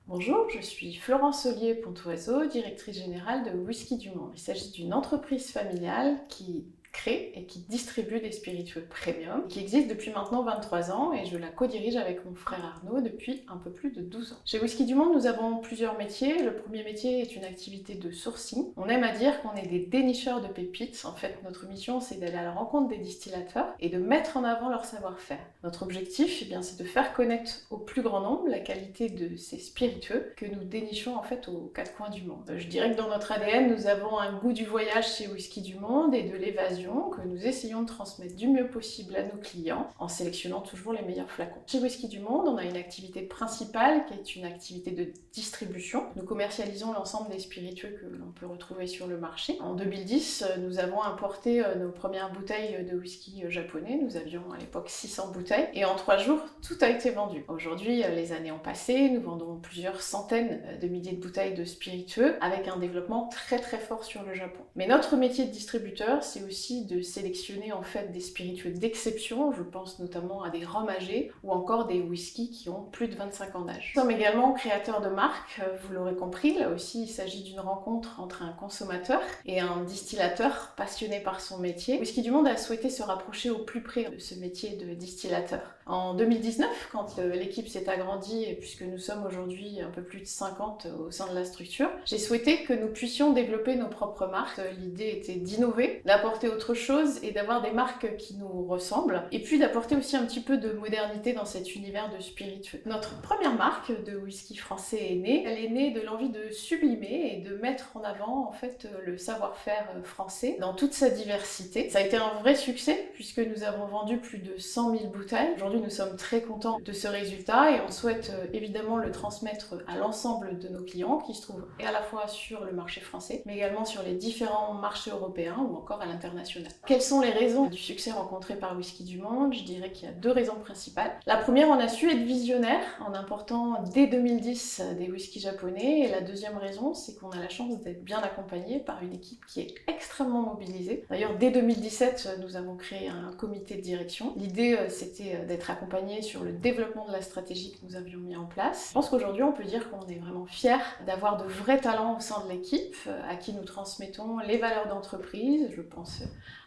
Bonjour, je suis Florence Ollier-Pontoiseau, directrice générale de Whisky du Monde. Il s'agit d'une entreprise familiale qui crée et qui distribue des spiritueux premium, qui existe depuis maintenant 23 ans et je la co-dirige avec mon frère Arnaud depuis un peu plus de 12 ans. Chez Whisky du Monde, nous avons plusieurs métiers. Le premier métier est une activité de sourcing. On aime à dire qu'on est des dénicheurs de pépites. En fait, notre mission, c'est d'aller à la rencontre des distillateurs et de mettre en avant leur savoir-faire. Notre objectif, c'est de faire connaître au plus grand nombre la qualité de ces spiritueux que nous dénichons en fait aux quatre coins du monde. Je dirais que dans notre ADN, nous avons un goût du voyage chez Whisky du Monde et de l'évasion que nous essayons de transmettre du mieux possible à nos clients en sélectionnant toujours les meilleurs flacons. Chez Whisky du Monde, on a une activité principale qui est une activité de distribution. Nous commercialisons l'ensemble des spiritueux que l'on peut retrouver sur le marché. En 2010, nous avons importé nos premières bouteilles de whisky japonais. Nous avions à l'époque 600 bouteilles et en 3 jours, tout a été vendu. Aujourd'hui, les années ont passé, nous vendons plusieurs centaines de milliers de bouteilles de spiritueux avec un développement très fort sur le Japon. Mais notre métier de distributeur, c'est aussi de sélectionner en fait des spiritueux d'exception. Je pense notamment à des rhums âgés ou encore des whiskies qui ont plus de 25 ans d'âge. Nous sommes également créateurs de marques, vous l'aurez compris, là aussi il s'agit d'une rencontre entre un consommateur et un distillateur passionné par son métier. Whisky du Monde a souhaité se rapprocher au plus près de ce métier de distillateur. En 2019, quand l'équipe s'est agrandie, et puisque nous sommes aujourd'hui un peu plus de 50 au sein de la structure, j'ai souhaité que nous puissions développer nos propres marques. L'idée était d'innover, d'apporter autre chose et d'avoir des marques qui nous ressemblent, et puis d'apporter aussi un petit peu de modernité dans cet univers de spiritueux. Notre première marque de whisky français est née. Elle est née de l'envie de sublimer et de mettre en avant en fait le savoir-faire français dans toute sa diversité. Ça a été un vrai succès puisque nous avons vendu plus de 100 000 bouteilles. Aujourd'hui, nous sommes très contents de ce résultat et on souhaite évidemment le transmettre à l'ensemble de nos clients qui se trouvent et à la fois sur le marché français, mais également sur les différents marchés européens ou encore à l'international. Quelles sont les raisons du succès rencontré par Whisky du Monde? Je dirais qu'il y a 2 raisons principales. La première, on a su être visionnaire en important dès 2010 des whiskies japonais, et la deuxième raison, c'est qu'on a la chance d'être bien accompagné par une équipe qui est extrêmement mobilisée. D'ailleurs, dès 2017, nous avons créé un comité de direction. L'idée, c'était d'être accompagné sur le développement de la stratégie que nous avions mis en place. Je pense qu'aujourd'hui, on peut dire qu'on est vraiment fiers d'avoir de vrais talents au sein de l'équipe, à qui nous transmettons les valeurs d'entreprise. Je pense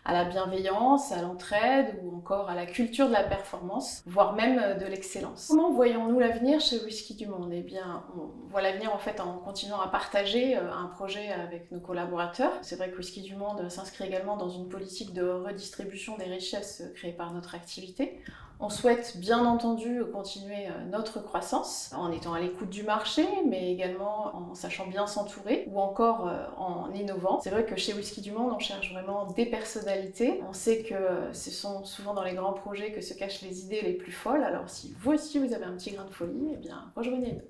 à la bienveillance, à l'entraide ou encore à la culture de la performance, voire même de l'excellence. Comment voyons-nous l'avenir chez Whisky du Monde? On voit l'avenir en fait en continuant à partager un projet avec nos collaborateurs. C'est vrai que Whisky du Monde s'inscrit également dans une politique de redistribution des richesses créées par notre activité. On souhaite bien entendu continuer notre croissance en étant à l'écoute du marché, mais également en sachant bien s'entourer ou encore en innovant. C'est vrai que chez Whisky du Monde, on cherche vraiment des personnalités. On sait que ce sont souvent dans les grands projets que se cachent les idées les plus folles. Alors si vous aussi vous avez un petit grain de folie, rejoignez-nous.